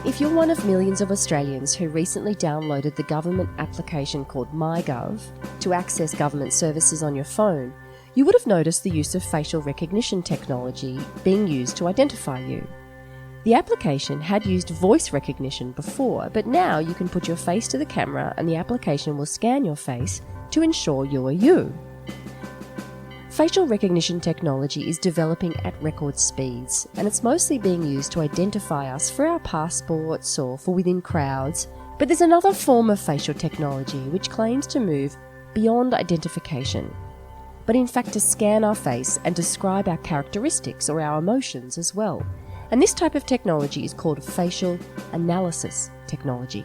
If you're one of millions of Australians who recently downloaded the government application called MyGov to access government services on your phone, you would have noticed the use of facial recognition technology being used to identify you. The application had used voice recognition before, but now you can put your face to the camera and the application will scan your face to ensure you are you. Facial recognition technology is developing at record speeds, and it's mostly being used to identify us for our passports or for within crowds. But there's another form of facial technology which claims to move beyond identification, but in fact to scan our face and describe our characteristics or our emotions as well. And this type of technology is called facial analysis technology.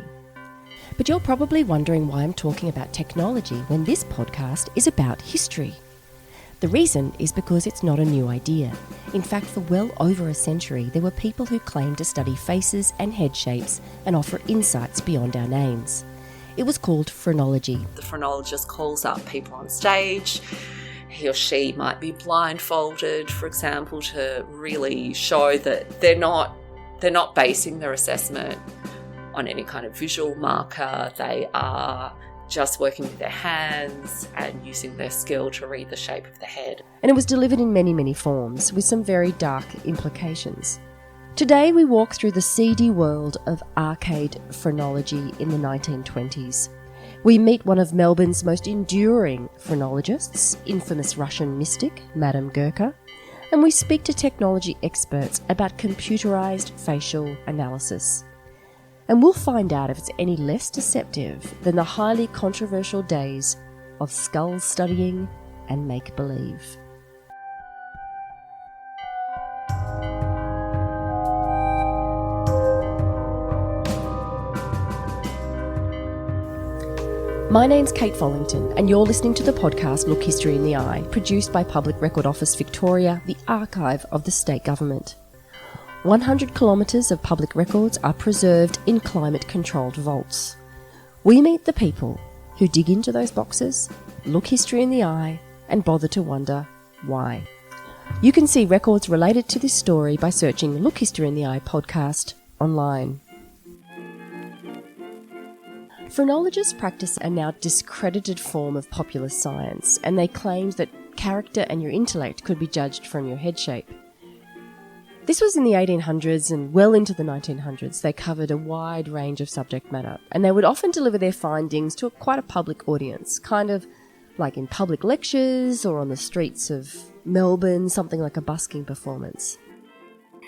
But you're probably wondering why I'm talking about technology when this podcast is about history. The reason is because it's not a new idea. In fact, for well over a century, there were people who claimed to study faces and head shapes and offer insights beyond our names. It was called phrenology. The phrenologist calls up people on stage. He or she might be blindfolded, for example, to really show that they're not basing their assessment on any kind of visual marker. They are just working with their hands and using their skill to read the shape of the head. And it was delivered in many, many forms with some very dark implications. Today we walk through the seedy world of arcade phrenology in the 1920s. We meet one of Melbourne's most enduring phrenologists, infamous Russian mystic, Madame Gurka, and we speak to technology experts about computerised facial analysis. And we'll find out if it's any less deceptive than the highly controversial days of skull studying and make-believe. My name's Kate Follington, and you're listening to the podcast Look History in the Eye, produced by Public Record Office Victoria, the archive of the state government. 100 kilometres of public records are preserved in climate-controlled vaults. We meet the people who dig into those boxes, look history in the eye, and bother to wonder why. You can see records related to this story by searching Look History in the Eye podcast online. Phrenologists practice a now discredited form of popular science, and they claimed that character and your intellect could be judged from your head shape. This was in the 1800s and well into the 1900s. They covered a wide range of subject matter, and they would often deliver their findings to quite a public audience, kind of like in public lectures or on the streets of Melbourne, something like a busking performance.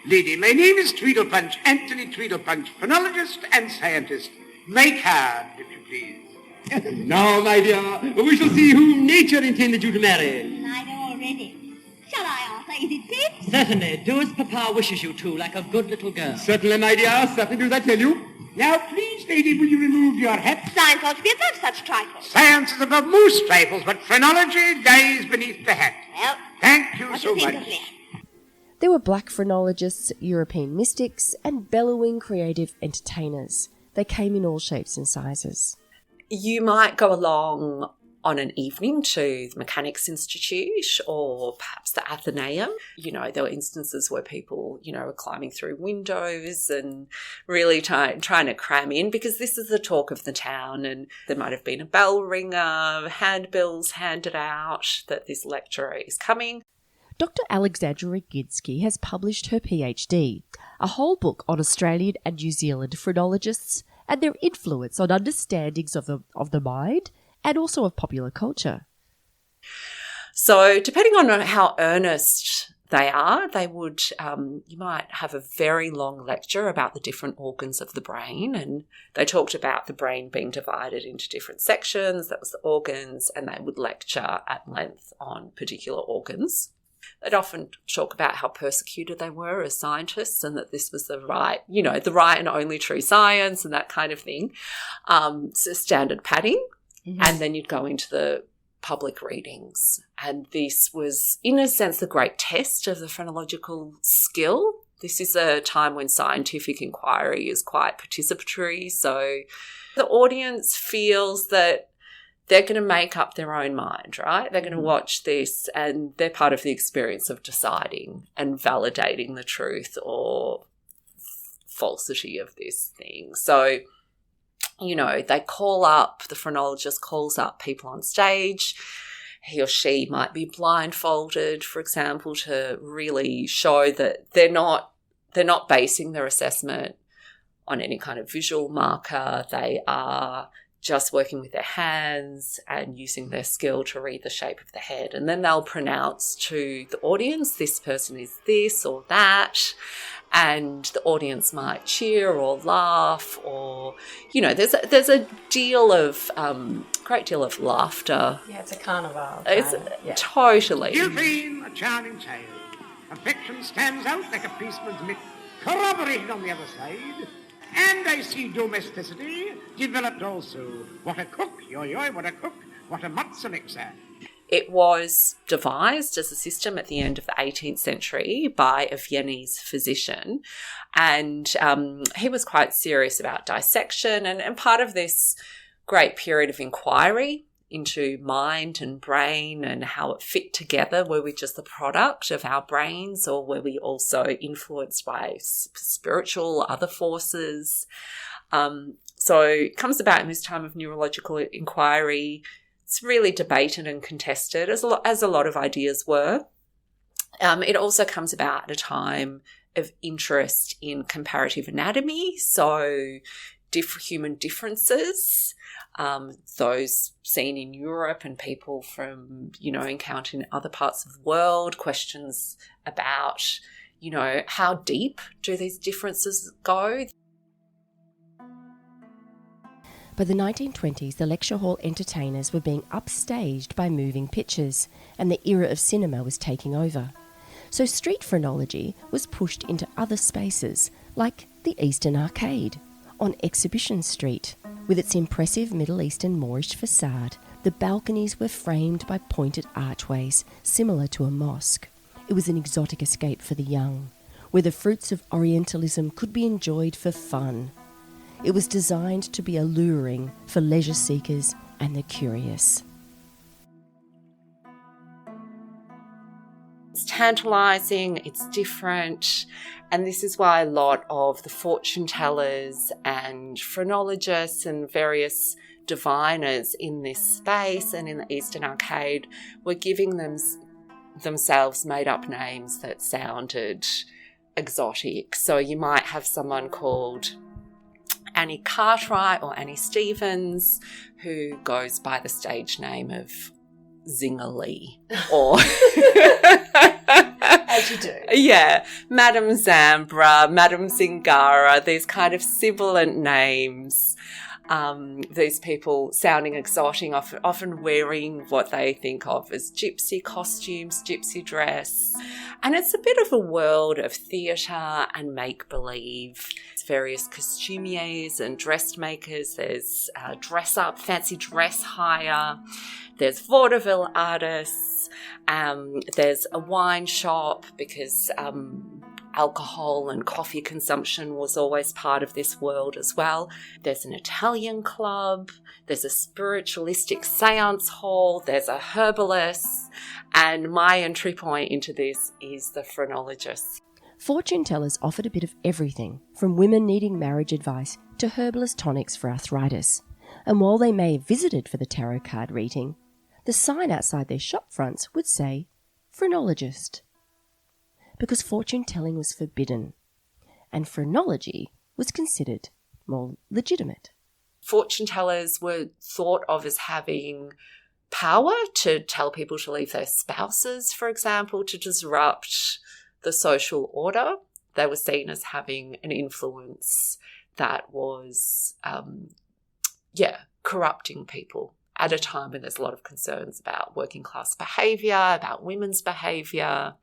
Lady, my name is Tweedlepunch, Anthony Tweedlepunch, phrenologist and scientist. Make hard, if you please. Now, my dear, we shall see whom nature intended you to marry. I know already. Shall I answer? Is it Pip? Certainly. Do as Papa wishes you to, like a good little girl. Certainly, my dear. Certainly do as I tell you. Now, please, lady, will you remove your hat? Science ought to be above such trifles. Science is above most trifles, but phrenology lies beneath the hat. Well, thank you what so do you think much. of me? There were black phrenologists, European mystics, and bellowing creative entertainers. They came in all shapes and sizes. You might go along on an evening to the Mechanics Institute or perhaps the Athenaeum. You know, there were instances where people, were climbing through windows and really trying to cram in, because this is the talk of the town, and there might have been a bell ringer, handbills handed out that this lecturer is coming. Dr. Alexandra Roginski has published her PhD, a whole book on Australian and New Zealand phrenologists and their influence on understandings of the mind and also of popular culture. So depending on how earnest they are, they would, you might have a very long lecture about the different organs of the brain, and they talked about the brain being divided into different sections, that was the organs, and they would lecture at length on particular organs. They'd often talk about how persecuted they were as scientists and that this was the right and only true science and that kind of thing. So standard padding. Mm-hmm. And then you'd go into the public readings. And this was, in a sense, the great test of the phrenological skill. This is a time when scientific inquiry is quite participatory. So the audience feels that they're going to make up their own mind, right? They're going to watch this and they're part of the experience of deciding and validating the truth or falsity of this thing. So, the phrenologist calls up people on stage. He or she might be blindfolded, for example, to really show that they're not basing their assessment on any kind of visual marker. They are just working with their hands and using their skill to read the shape of the head. And then they'll pronounce to the audience, this person is this or that. And the audience might cheer or laugh, or, there's a great deal of laughter. Yeah, it's a carnival. It's totally. Gilfine, a charming child. Affection stands out like a policeman's mitt, corroborated on the other side. And I see domesticity developed also. What a cook, yo-yo, what a cook, what a matzo mixer. It was devised as a system at the end of the 18th century by a Viennese physician, and he was quite serious about dissection, and part of this great period of inquiry into mind and brain and how it fit together. Were we just the product of our brains, or were we also influenced by spiritual other forces? So it comes about in this time of neurological inquiry. It's really debated and contested, as a lot of ideas were. It also comes about at a time of interest in comparative anatomy, so human differences, those seen in Europe and people from, encountered in other parts of the world, questions about, how deep do these differences go? By the 1920s, the lecture hall entertainers were being upstaged by moving pictures, and the era of cinema was taking over. So street phrenology was pushed into other spaces, like the Eastern Arcade, on Exhibition Street. With its impressive Middle Eastern Moorish facade, the balconies were framed by pointed archways, similar to a mosque. It was an exotic escape for the young, where the fruits of Orientalism could be enjoyed for fun. It was designed to be alluring for leisure seekers and the curious. It's tantalising, it's different, and this is why a lot of the fortune tellers and phrenologists and various diviners in this space and in the Eastern Arcade were giving themselves made-up names that sounded exotic. So you might have someone called Annie Cartwright or Annie Stevens, who goes by the stage name of Zingerly, or as you do. Yeah, Madame Zambra, Madame Zingara, these kind of sibilant names. These people sounding exotic, often wearing what they think of as gypsy costumes, gypsy dress. And it's a bit of a world of theatre and make-believe. There's various costumiers and dressmakers. There's dress-up, fancy dress hire. There's vaudeville artists. There's a wine shop because alcohol and coffee consumption was always part of this world as well. There's an Italian club, there's a spiritualistic seance hall, there's a herbalist, and my entry point into this is the phrenologist. Fortune tellers offered a bit of everything, from women needing marriage advice to herbalist tonics for arthritis. And while they may have visited for the tarot card reading, the sign outside their shop fronts would say, phrenologist. Because fortune-telling was forbidden, and phrenology was considered more legitimate. Fortune-tellers were thought of as having power to tell people to leave their spouses, for example, to disrupt the social order. They were seen as having an influence that was, corrupting people at a time when there's a lot of concerns about working-class behaviour, about women's behaviour,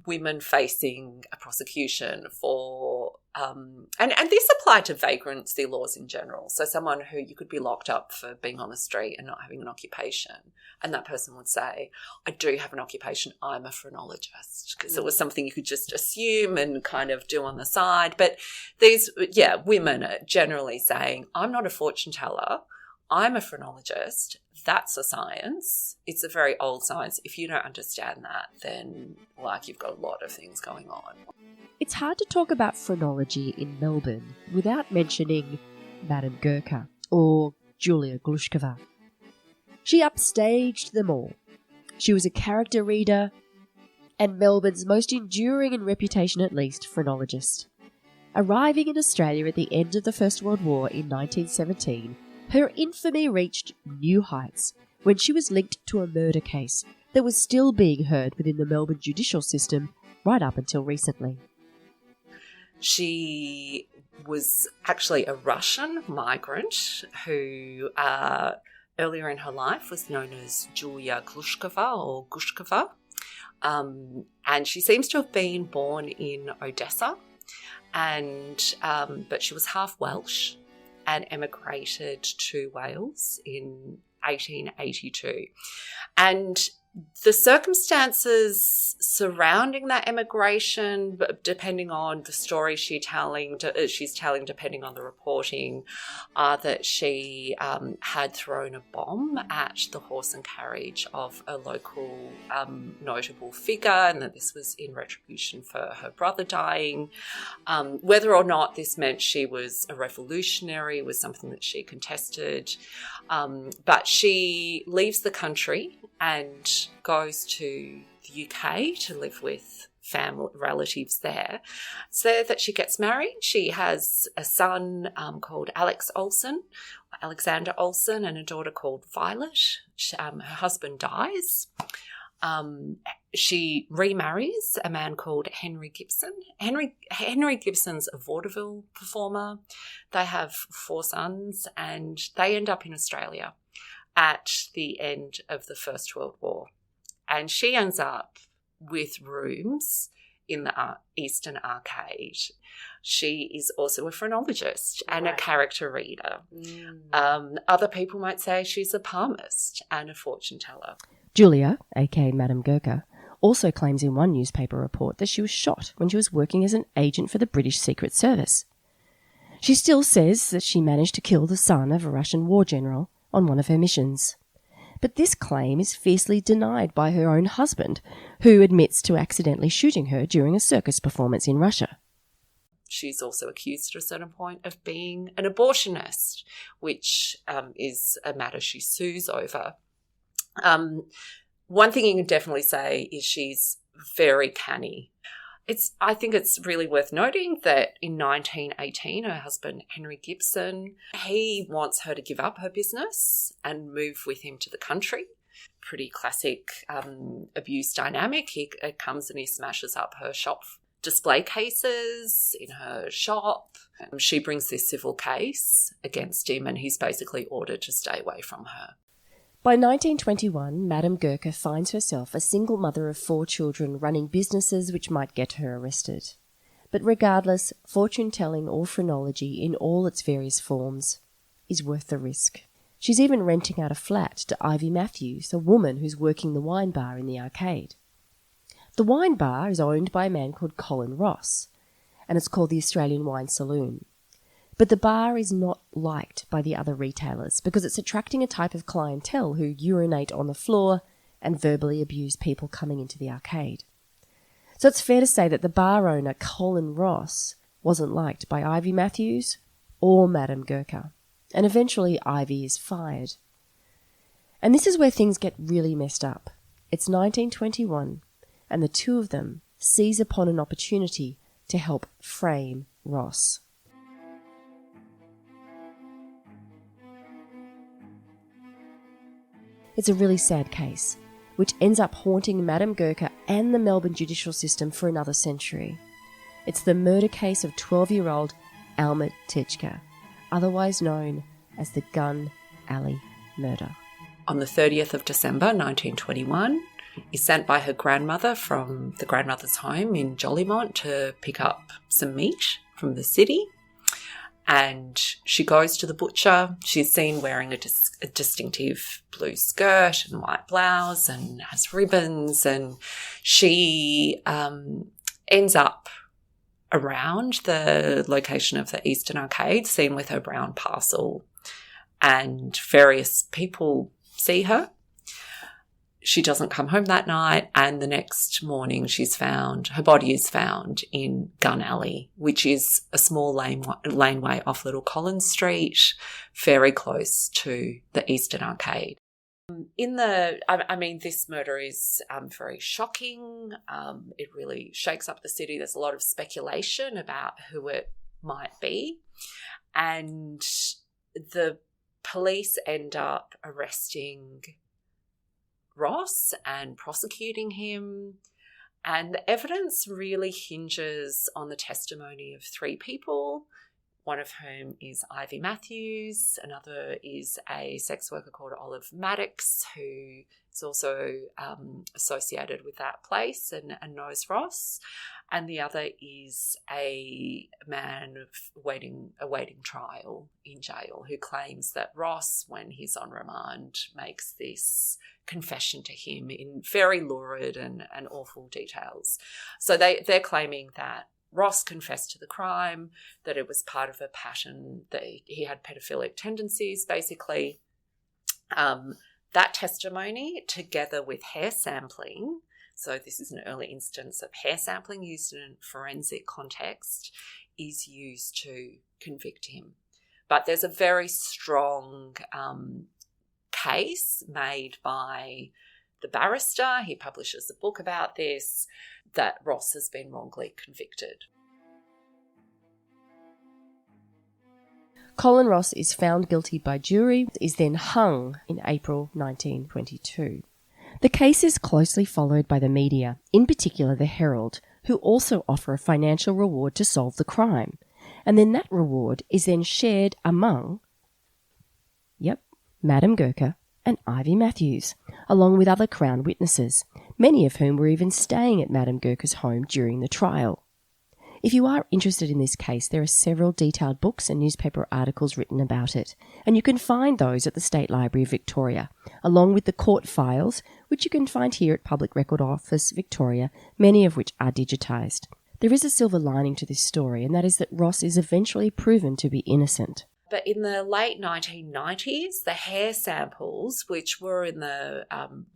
women facing a prosecution for, and this applied to vagrancy laws in general. So someone who you could be locked up for being on the street and not having an occupation, and that person would say, I do have an occupation, I'm a phrenologist, because it was something you could just assume and kind of do on the side. But these, women are generally saying, I'm not a fortune teller, I'm a phrenologist. That's a science. It's a very old science. If you don't understand that, then you've got a lot of things going on. It's hard to talk about phrenology in Melbourne without mentioning Madame Gurkha or Julia Glushkova. She upstaged them all. She was a character reader and Melbourne's most enduring and reputation at least phrenologist. Arriving in Australia at the end of the First World War in 1917, her infamy reached new heights when she was linked to a murder case that was still being heard within the Melbourne judicial system right up until recently. She was actually a Russian migrant who earlier in her life was known as Julia Glushkova or Gushkova. And she seems to have been born in Odessa, but she was half Welsh and emigrated to Wales in 1882. And the circumstances surrounding that emigration, depending on the story she's telling, depending on the reporting, are that she had thrown a bomb at the horse and carriage of a local notable figure, and that this was in retribution for her brother dying. Whether or not this meant she was a revolutionary was something that she contested. But she leaves the country and goes to the UK to live with family relatives there. It's there that she gets married. She has a son called Alexander Olsen, and a daughter called Violet. Her husband dies. She remarries a man called Henry Gibson. Henry Gibson's a vaudeville performer. They have 4 sons, and they end up in Australia at the end of the First World War. And she ends up with rooms in the Eastern Arcade. She is also a phrenologist and a character reader. Other people might say she's a palmist and a fortune teller. Julia, aka Madame Gurkha, also claims in one newspaper report that she was shot when she was working as an agent for the British Secret Service. She still says that she managed to kill the son of a Russian war general on one of her missions. But this claim is fiercely denied by her own husband, who admits to accidentally shooting her during a circus performance in Russia. She's also accused at a certain point of being an abortionist, which is a matter she sues over. One thing you can definitely say is she's very canny. I think it's really worth noting that in 1918, her husband, Henry Gibson, he wants her to give up her business and move with him to the country. Pretty classic abuse dynamic. He comes and he smashes up her shop display cases in her shop. She brings this civil case against him, and he's basically ordered to stay away from her. By 1921, Madame Gurkha finds herself a single mother of 4 children running businesses which might get her arrested. But regardless, fortune-telling or phrenology in all its various forms is worth the risk. She's even renting out a flat to Ivy Matthews, a woman who's working the wine bar in the arcade. The wine bar is owned by a man called Colin Ross, and it's called the Australian Wine Saloon. But the bar is not liked by the other retailers because it's attracting a type of clientele who urinate on the floor and verbally abuse people coming into the arcade. So it's fair to say that the bar owner, Colin Ross, wasn't liked by Ivy Matthews or Madame Gurkha, and eventually Ivy is fired. And this is where things get really messed up. It's 1921, and the two of them seize upon an opportunity to help frame Ross. It's a really sad case, which ends up haunting Madame Gurkha and the Melbourne judicial system for another century. It's the murder case of 12-year-old Alma Tejka, otherwise known as the Gunn-Alley Murder. On the 30th of December 1921, is sent by her grandmother from the grandmother's home in Jolimont to pick up some meat from the city. And she goes to the butcher. She's seen wearing a distinctive blue skirt and white blouse and has ribbons. And she ends up around the location of the Eastern Arcade, seen with her brown parcel. and various people see her. She doesn't come home that night, and the next morning her body is found in Gunn-Alley, which is a small laneway off Little Collins Street, very close to the Eastern Arcade. This murder is very shocking. It really shakes up the city. There's a lot of speculation about who it might be. And the police end up arresting Ross and prosecuting him. And the evidence really hinges on the testimony of 3 people, one of whom is Ivy Matthews, another is a sex worker called Olive Maddox, who is also associated with that place and knows Ross, and the other is a man awaiting trial in jail who claims that Ross, when he's on remand, makes this confession to him in very lurid and awful details. So they're claiming that Ross confessed to the crime, that it was part of a pattern, that he had pedophilic tendencies, basically. That testimony, together with hair sampling, so this is an early instance of hair sampling used in a forensic context, is used to convict him. But there's a very strong case made by the barrister. He publishes a book about this, that Ross has been wrongly convicted. Colin Ross is found guilty by jury, is then hung in April 1922. The case is closely followed by the media, in particular the Herald, who also offer a financial reward to solve the crime. And then that reward is then shared among, Madame Gurker and Ivy Matthews, along with other Crown witnesses, many of whom were even staying at Madame Gurker's home during the trial. If you are interested in this case, there are several detailed books and newspaper articles written about it, and you can find those at the State Library of Victoria, along with the court files, which you can find here at Public Record Office Victoria, many of which are digitised. There is a silver lining to this story, and that is that Ross is eventually proven to be innocent. But in the late 1990s, the hair samples, which were in the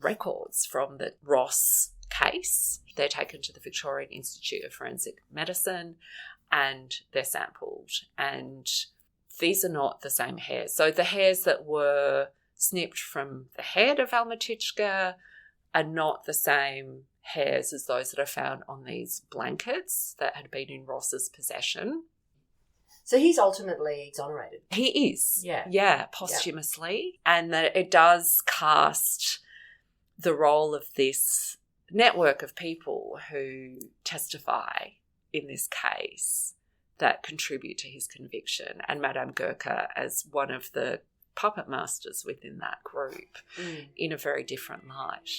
records from the Ross case, they're taken to the Victorian Institute of Forensic Medicine and they're sampled. And these are not the same hairs. So the hairs that were snipped from the head of Almatichka are not the same hairs as those that are found on these blankets that had been in Ross's possession. So he's ultimately exonerated. He is. Yeah, posthumously. Yeah. And that it does cast the role of this network of people who testify in this case that contribute to his conviction, and Madame Gurker as one of the puppet masters within that group in a very different light.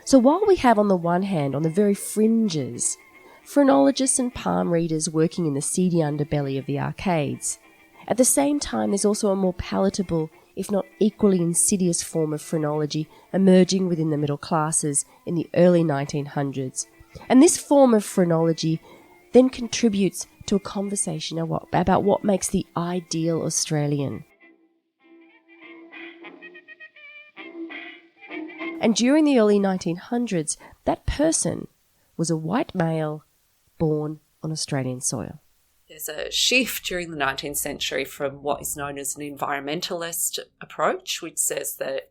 So while we have on the one hand, on the very fringes, phrenologists and palm readers working in the seedy underbelly of the arcades, at the same time there's also a more palatable, if not equally insidious form of phrenology emerging within the middle classes in the early 1900s. And this form of phrenology then contributes to a conversation about what makes the ideal Australian. And during the early 1900s, that person was a white male born on Australian soil. There's a shift during the 19th century from what is known as an environmentalist approach, which says that,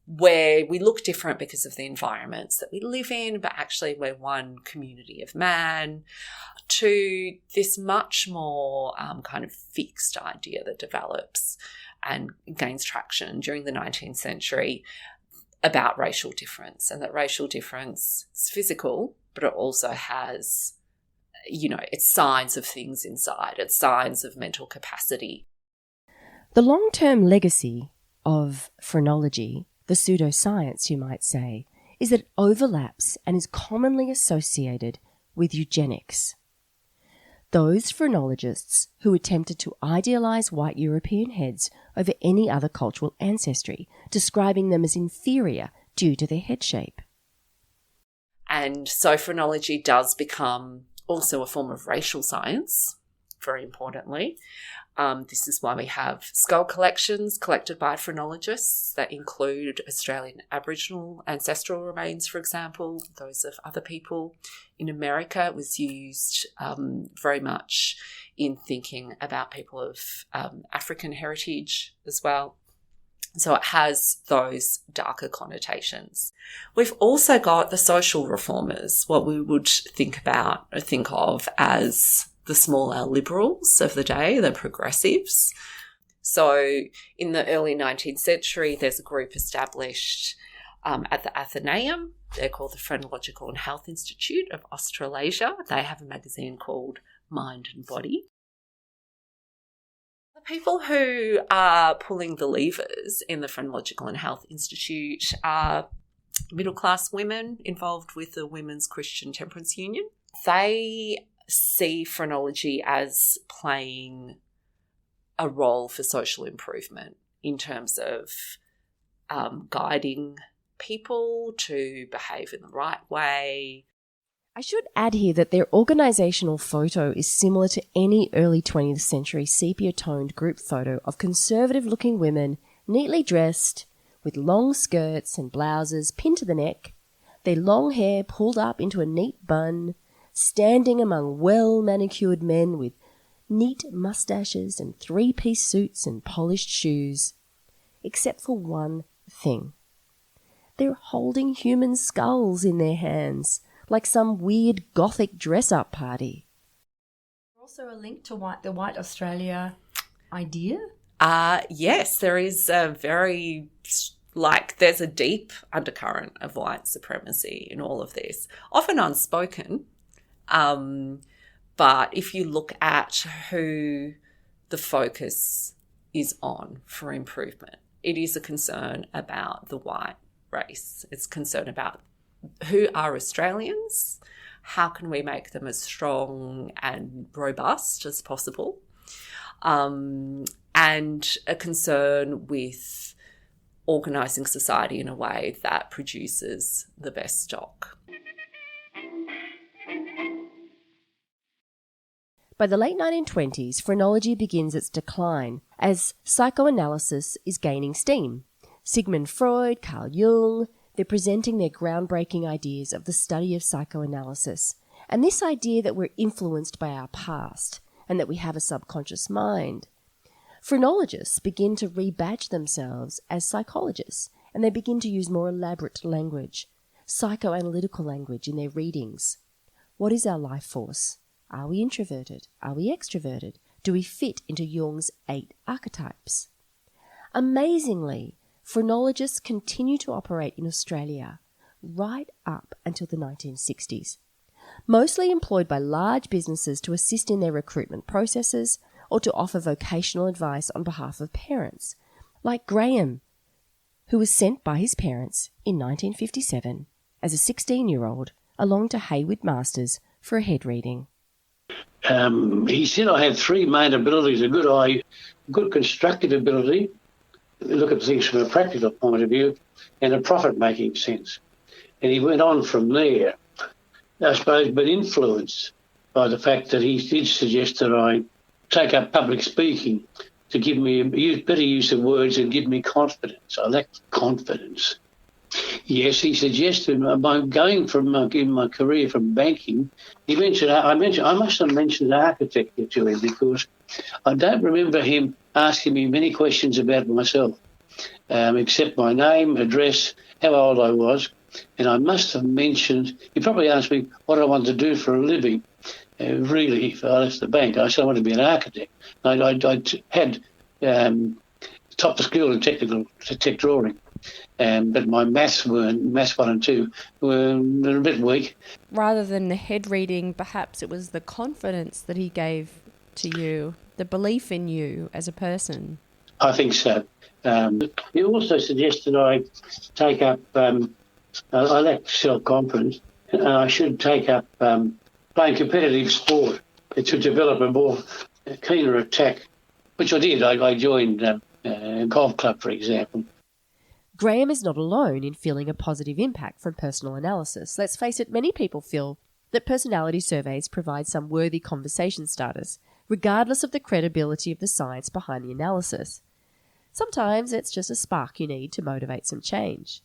where we look different because of the environments that we live in, but actually we're one community of man, to this much more kind of fixed idea that develops and gains traction during the 19th century about racial difference, and that racial difference is physical, but it also has, it's signs of things inside, it's signs of mental capacity. The long-term legacy of phrenology, the pseudoscience you might say, is that it overlaps and is commonly associated with eugenics. Those phrenologists who attempted to idealise white European heads over any other cultural ancestry, describing them as inferior due to their head shape. And so phrenology does become also a form of racial science, very importantly. This is why we have skull collections collected by phrenologists that include Australian Aboriginal ancestral remains, for example, those of other people. In America, it was used very much in thinking about people of African heritage as well. So it has those darker connotations. We've also got the social reformers, what we would think of as the small L liberals of the day, the progressives. So in the early 19th century, there's a group established at the Athenaeum. They're called the Phrenological and Health Institute of Australasia. They have a magazine called Mind and Body. The people who are pulling the levers in the Phrenological and Health Institute are middle-class women involved with the Women's Christian Temperance Union. They see phrenology as playing a role for social improvement in terms of guiding people to behave in the right way. I should add here that their organisational photo is similar to any early 20th century sepia-toned group photo of conservative-looking women neatly dressed with long skirts and blouses pinned to the neck, their long hair pulled up into a neat bun, standing among well-manicured men with neat moustaches and three-piece suits and polished shoes. Except for one thing. They're holding human skulls in their hands, like some weird gothic dress-up party. Also a link to the White Australia idea? Yes, there is there's a deep undercurrent of white supremacy in all of this, often unspoken. But if you look at who the focus is on for improvement, it is a concern about the white race. It's a concern about who are Australians, how can we make them as strong and robust as possible, and a concern with organising society in a way that produces the best stock. By the late 1920s, phrenology begins its decline as psychoanalysis is gaining steam. Sigmund Freud, Carl Jung, they're presenting their groundbreaking ideas of the study of psychoanalysis, and this idea that we're influenced by our past and that we have a subconscious mind. Phrenologists begin to rebadge themselves as psychologists, and they begin to use more elaborate language, psychoanalytical language in their readings. What is our life force? Are we introverted? Are we extroverted? Do we fit into Jung's 8 archetypes? Amazingly, phrenologists continue to operate in Australia right up until the 1960s, mostly employed by large businesses to assist in their recruitment processes or to offer vocational advice on behalf of parents, like Graham, who was sent by his parents in 1957 as a 16-year-old along to Hayward Masters for a head reading. He said I had 3 main abilities: a good eye, good constructive ability, look at things from a practical point of view, and a profit-making sense. And he went on from there, I suppose, but influenced by the fact that he did suggest that I take up public speaking to give me a better use of words and give me confidence. I lacked confidence. Yes, he suggested by going from in my career from banking, I must have mentioned architecture to him because I don't remember him asking me many questions about myself, except my name, address, how old I was, and I must have mentioned, he probably asked me what I wanted to do for a living. Really, if I left the bank, I said I wanted to be an architect. I had topped the school in tech drawing. But my maths 1 and 2 were a bit weak. Rather than the head reading, perhaps it was the confidence that he gave to you, the belief in you as a person. I think so. He also suggested I take up, I lack self-confidence, and I should take up playing competitive sport to develop a more keener attack, which I did. I joined a golf club, for example. Graham is not alone in feeling a positive impact from personal analysis. Let's face it, many people feel that personality surveys provide some worthy conversation starters, regardless of the credibility of the science behind the analysis. Sometimes it's just a spark you need to motivate some change.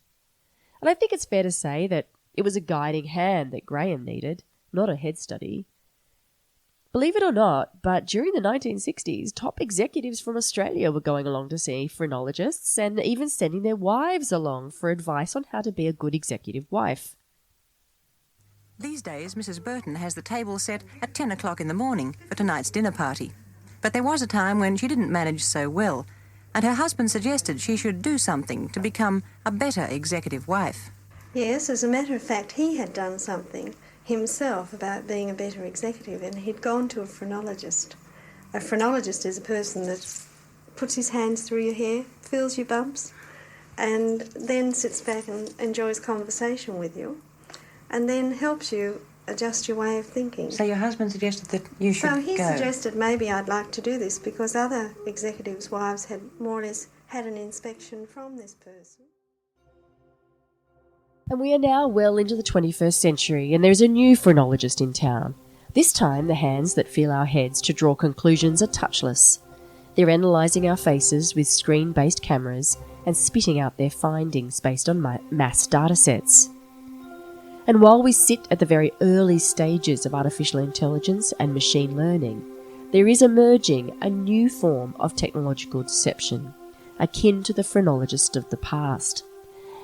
And I think it's fair to say that it was a guiding hand that Graham needed, not a head study. Believe it or not, but during the 1960s, top executives from Australia were going along to see phrenologists and even sending their wives along for advice on how to be a good executive wife. These days, Mrs. Burton has the table set at 10 o'clock in the morning for tonight's dinner party. But there was a time when she didn't manage so well, and her husband suggested she should do something to become a better executive wife. Yes, as a matter of fact, he had done something himself about being a better executive, and he'd gone to a phrenologist. A phrenologist is a person that puts his hands through your hair, feels your bumps, and then sits back and enjoys conversation with you, and then helps you adjust your way of thinking. So your husband suggested that you should go? So he suggested maybe I'd like to do this because other executives' wives had more or less had an inspection from this person. And we are now well into the 21st century, and there's a new phrenologist in town. This time, the hands that feel our heads to draw conclusions are touchless. They're analysing our faces with screen-based cameras and spitting out their findings based on mass datasets. And while we sit at the very early stages of artificial intelligence and machine learning, there is emerging a new form of technological deception, akin to the phrenologist of the past.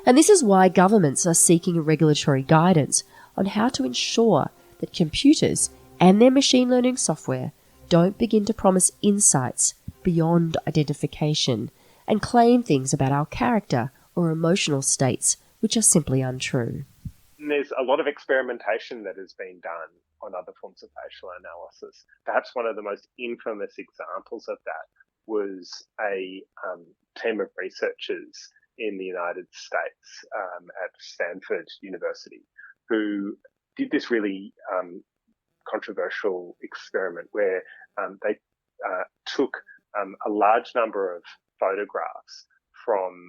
And this is why governments are seeking regulatory guidance on how to ensure that computers and their machine learning software don't begin to promise insights beyond identification and claim things about our character or emotional states which are simply untrue. There's a lot of experimentation that has been done on other forms of facial analysis. Perhaps one of the most infamous examples of that was a team of researchers in the United States at Stanford University who did this really controversial experiment where they took a large number of photographs from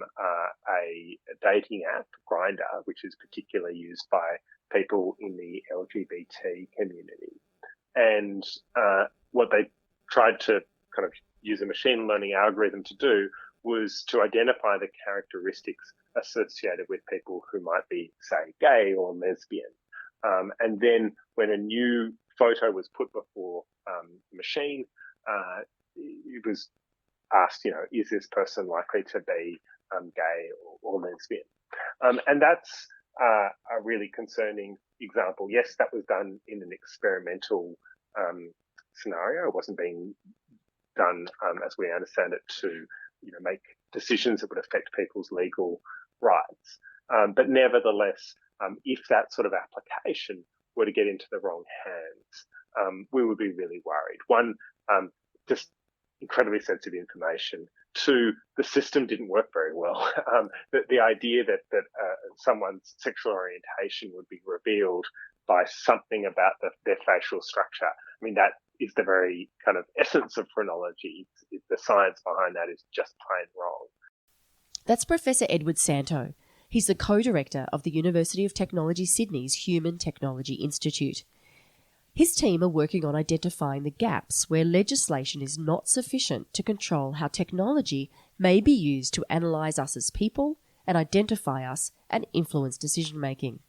a dating app, Grindr, which is particularly used by people in the LGBT community. And what they tried to kind of use a machine learning algorithm to do was to identify the characteristics associated with people who might be, say, gay or lesbian. And then when a new photo was put before the machine, it was asked, is this person likely to be gay or lesbian? And that's a really concerning example. Yes, that was done in an experimental scenario. It wasn't being done, as we understand it, to make decisions that would affect people's legal rights. But nevertheless, if that sort of application were to get into the wrong hands, we would be really worried. One, just incredibly sensitive information. Two, the system didn't work very well. The idea that someone's sexual orientation would be revealed by something about their facial structure, I mean, that is the very kind of essence of phrenology. The science behind that is just plain wrong. That's Professor Edward Santow. He's the co-director of the University of Technology Sydney's Human Technology Institute. His team are working on identifying the gaps where legislation is not sufficient to control how technology may be used to analyse us as people and identify us and influence decision-making.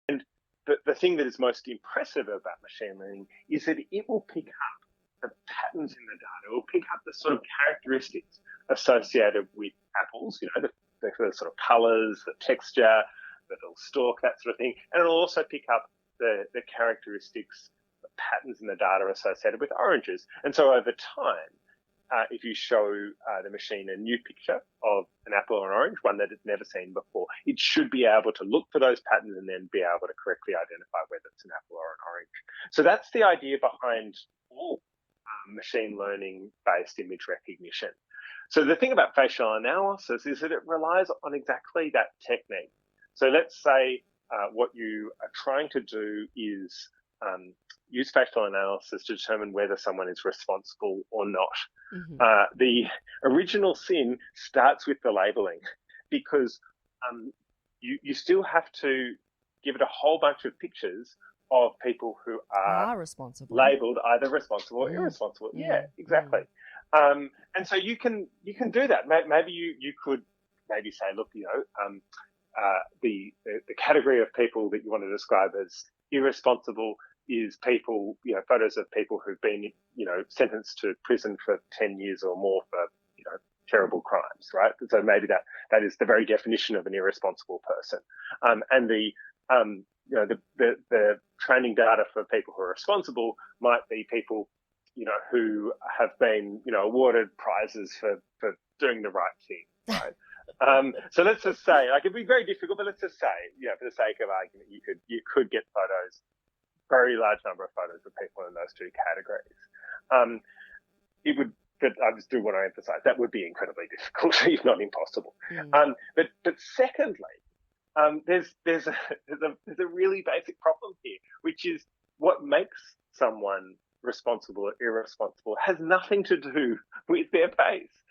And the thing that is most impressive about machine learning is that it will pick up the patterns in the data. It will pick up the sort of characteristics associated with apples, the sort of colours, the texture, the little stalk, that sort of thing. And it'll also pick up the characteristics, the patterns in the data associated with oranges. And so over time, if you show the machine a new picture of an apple or an orange, one that it's never seen before, it should be able to look for those patterns and then be able to correctly identify whether it's an apple or an orange. So that's the idea behind all machine learning-based image recognition. So the thing about facial analysis is that it relies on exactly that technique. So let's say what you are trying to do is use facial analysis to determine whether someone is responsible or not. Mm-hmm. The original sin starts with the labelling because you still have to give it a whole bunch of pictures of people who are responsible, labelled either responsible or irresponsible. Yeah, exactly. And so you can do that. Maybe you could maybe say, look, the category of people that you want to describe as irresponsible is people, photos of people who've been, sentenced to prison for 10 years or more for, terrible crimes, right? So maybe that is the very definition of an irresponsible person. And the training data for people who are responsible might be people, who have been, awarded prizes for doing the right thing, right? So let's just say, it'd be very difficult, but let's just say, for the sake of argument, you could get photos, very large number of photos of people in those two categories. It would, but I just do want to emphasise that would be incredibly difficult, if not impossible. But secondly, there's a really basic problem here, which is what makes someone responsible or irresponsible has nothing to do with their face.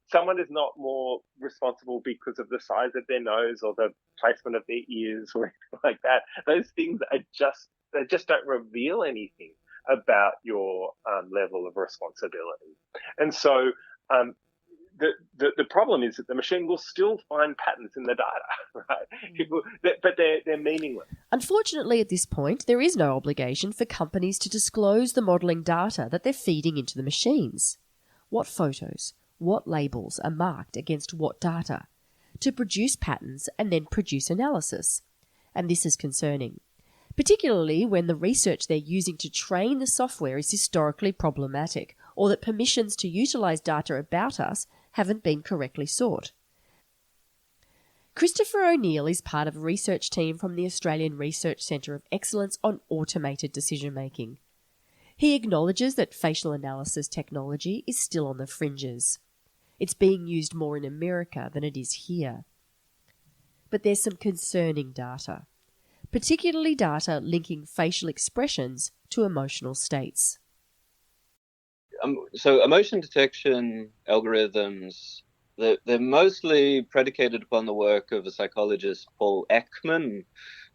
Someone is not more responsible because of the size of their nose or the placement of their ears or anything like that. Those things they just don't reveal anything about your level of responsibility. And so the problem is that the machine will still find patterns in the data, right? But they're meaningless. Unfortunately, at this point, there is no obligation for companies to disclose the modelling data that they're feeding into the machines. What photos, what labels are marked against what data, to produce patterns and then produce analysis. And this is concerning, particularly when the research they're using to train the software is historically problematic, or that permissions to utilise data about us haven't been correctly sought. Christopher O'Neill is part of a research team from the Australian Research Centre of Excellence on Automated Decision-Making. He acknowledges that facial analysis technology is still on the fringes. It's being used more in America than it is here. But there's some concerning data, particularly data linking facial expressions to emotional states. So emotion detection algorithms, they're mostly predicated upon the work of a psychologist, Paul Ekman,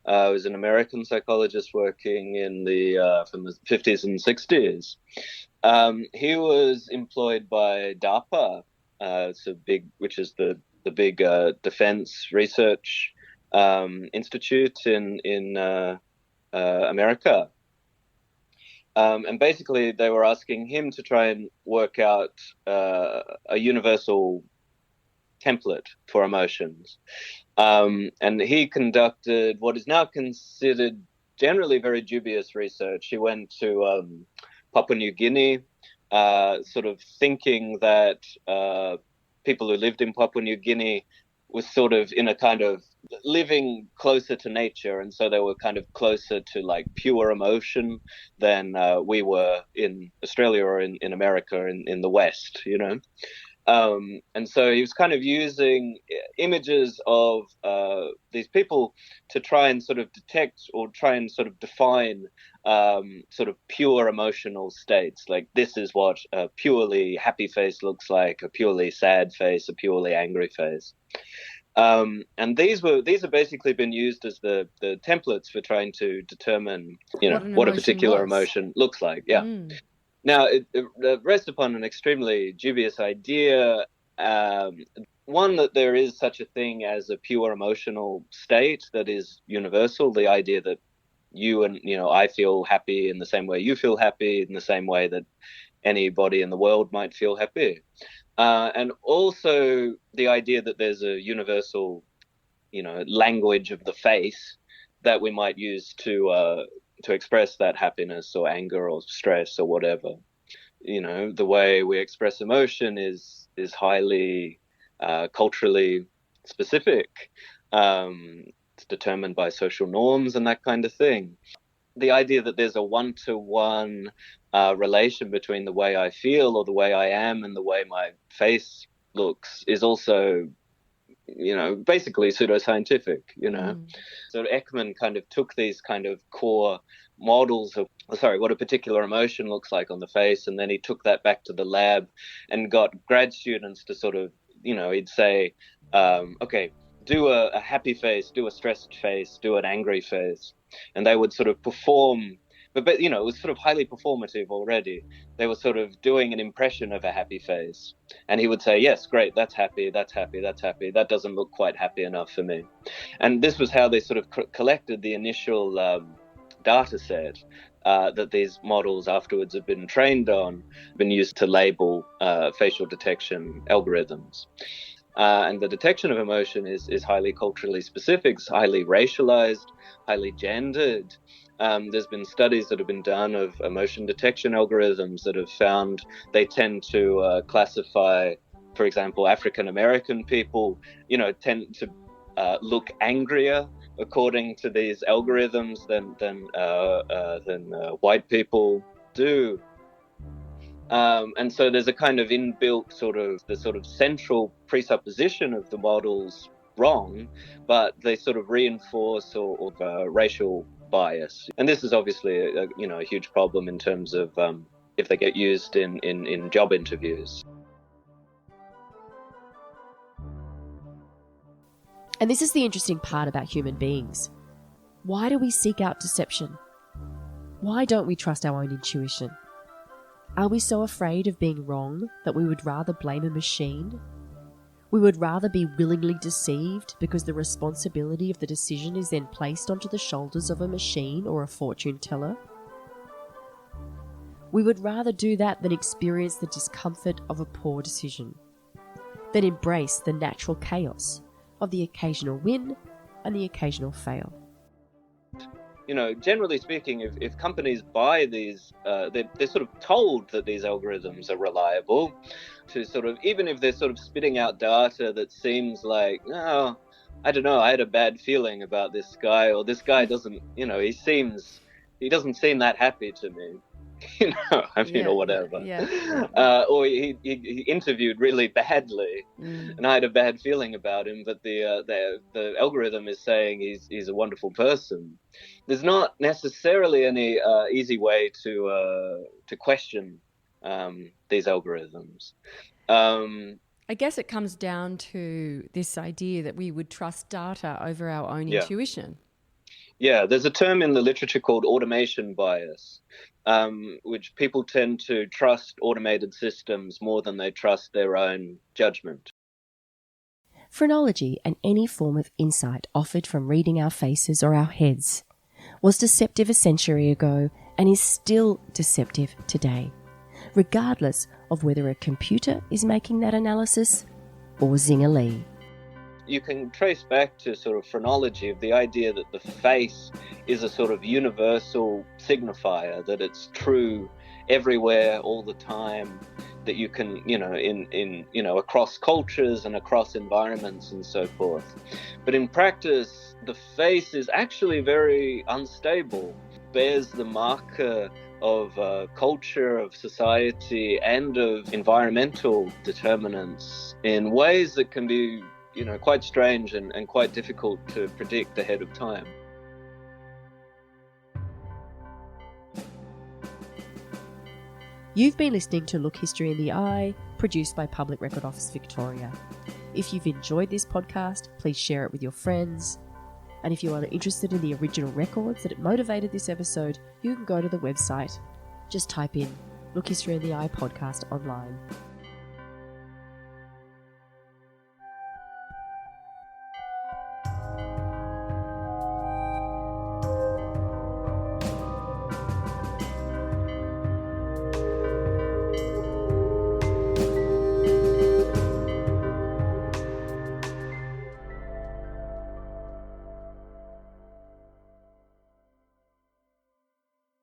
who's an American psychologist working in from the 50s and 60s. He was employed by DARPA, which is the big defense research institute in America. And basically they were asking him to try and work out a universal template for emotions. And he conducted what is now considered generally very dubious research. He went to Papua New Guinea, sort of thinking that people who lived in Papua New Guinea was sort of in a kind of living closer to nature, and so they were kind of closer to like pure emotion than we were in Australia or in America in the West, and so he was kind of using images of these people to try and sort of detect or try and sort of define sort of pure emotional states. Like, this is what a purely happy face looks like, a purely sad face, a purely angry face. And these have basically been used as the templates for trying to determine, what a particular emotion looks like. Yeah. Now, it rests upon an extremely dubious idea. One, that there is such a thing as a pure emotional state that is universal. The idea that you and, I feel happy in the same way you feel happy, in the same way that anybody in the world might feel happy. And also the idea that there's a universal, language of the face that we might use to express that happiness or anger or stress or whatever. The way we express emotion is highly culturally specific. It's determined by social norms and that kind of thing. The idea that there's a one-to-one relation between the way I feel or the way I am and the way my face looks is also, basically pseudoscientific, So Ekman kind of took these kind of core models of, what a particular emotion looks like on the face, and then he took that back to the lab and got grad students to sort of, he'd say, okay, do a happy face, do a stressed face, do an angry face. And they would sort of perform, but you know, it was sort of highly performative already. They were sort of doing an impression of a happy face. And he would say, yes, great, that's happy, that's happy, that's happy. That doesn't look quite happy enough for me. And this was how they sort of collected the initial data set that these models afterwards have been trained on, been used to label facial detection algorithms. And the detection of emotion is highly culturally specific, it's highly racialized, highly gendered. There's been studies that have been done of emotion detection algorithms that have found they tend to classify, for example, African American people, you know, tend to look angrier according to these algorithms than white people do. And so there's a kind of inbuilt sort of central presupposition of the models wrong, but they sort of reinforce or racial bias. And this is obviously a huge problem in terms of if they get used in job interviews. And this is the interesting part about human beings. Why do we seek out deception? Why don't we trust our own intuition? Are we so afraid of being wrong that we would rather blame a machine? We would rather be willingly deceived because the responsibility of the decision is then placed onto the shoulders of a machine or a fortune teller? We would rather do that than experience the discomfort of a poor decision, than embrace the natural chaos of the occasional win and the occasional fail. You know, generally speaking, if companies buy these, they're sort of told that these algorithms are reliable, to sort of, even if they're sort of spitting out data that seems like, oh, I don't know, I had a bad feeling about this guy, or this guy doesn't, you know, he doesn't seem that happy to me. You know, I mean, or whatever. Yeah. Or he interviewed really badly, and I had a bad feeling about him. But the algorithm is saying he's a wonderful person. There's not necessarily any easy way to question these algorithms. I guess it comes down to this idea that we would trust data over our own intuition. Yeah, there's a term in the literature called automation bias, which people tend to trust automated systems more than they trust their own judgment. Phrenology and any form of insight offered from reading our faces or our heads was deceptive a century ago and is still deceptive today, regardless of whether a computer is making that analysis or Zing-a-lee. You can trace back to sort of phrenology of the idea that the face is a sort of universal signifier, that it's true everywhere all the time, that you can, you know, across cultures and across environments and so forth. But in practice, the face is actually very unstable, bears the marker of culture, of society, and of environmental determinants in ways that can be, you know, quite strange and quite difficult to predict ahead of time. You've been listening to Look History in the Eye, produced by Public Record Office Victoria. If you've enjoyed this podcast, please share it with your friends. And if you are interested in the original records that motivated this episode, you can go to the website. Just type in Look History in the Eye podcast online.